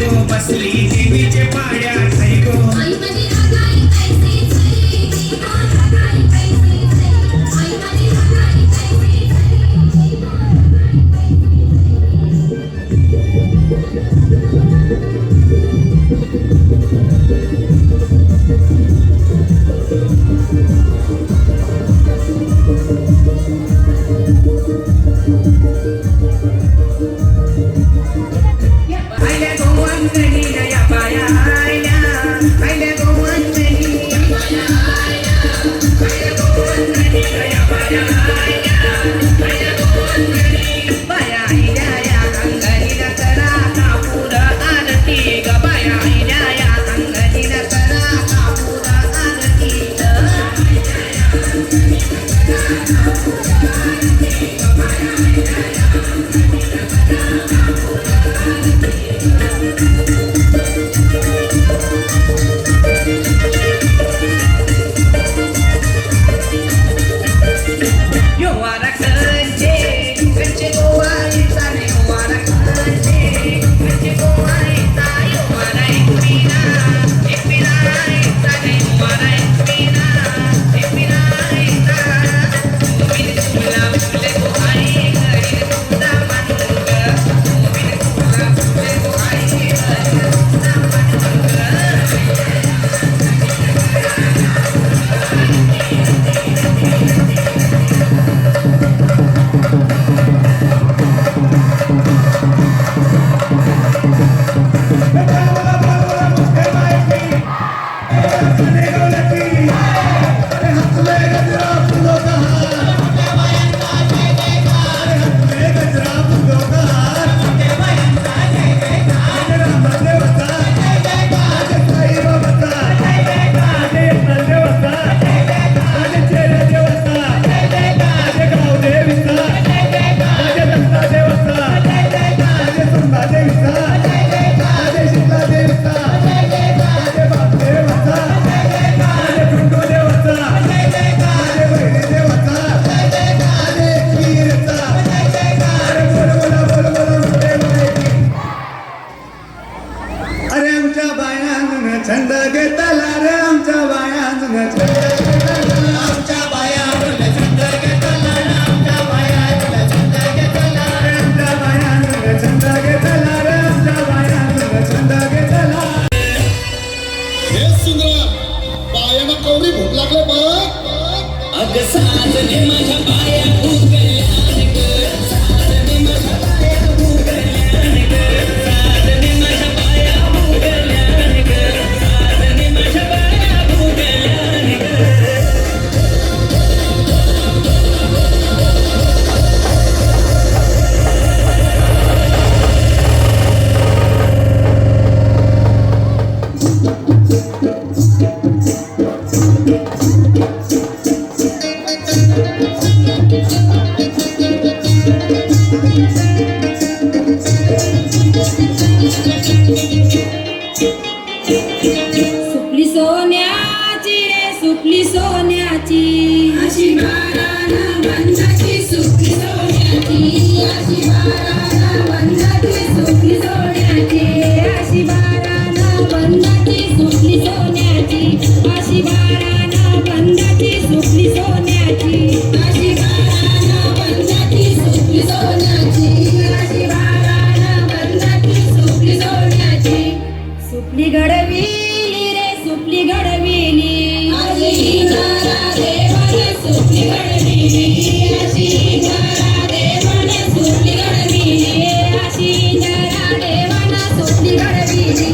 गो बसली देवीचे पाड्यात आई गो छंद घेतला रे आमच्या बायांन आमच्या बायांन छंद घेतला आमच्या बायांन छंद घेतला आमच्या बायांन छंद घेतला रे आमच्या बायांन छंद घेतला हे सुंदरा बायांना कवडी भूक लागले बघ अग साजने माझ्या बाया भूकल्यान ग साजने माझ्या बाया भूकल्यान ग साजने माझ्या बाया भूकल्यान ग साजने माझ्या बाया भूकल्यान ग सुपली सोन्याची रे सुपली सोन्याची अशी बाराना बंधाची सुपली सोन्याची अशी बाराना बंधाची सुपली सोन्याची अशी बाराना बंधाची सुपली सोन्याची अशी बाराना बंधाची सुपली सोन्याची अशी बाराना बंधाची सुपली सोन्याची अशी बाराना बंधाची सुपली सोन्याची सुपली घडविली रे सुपली घडविली अशी घरा देवाने सुपली घडविली अशी घरा देवाने सुपली घडविली अशी घरा देवाना सुपली घडविली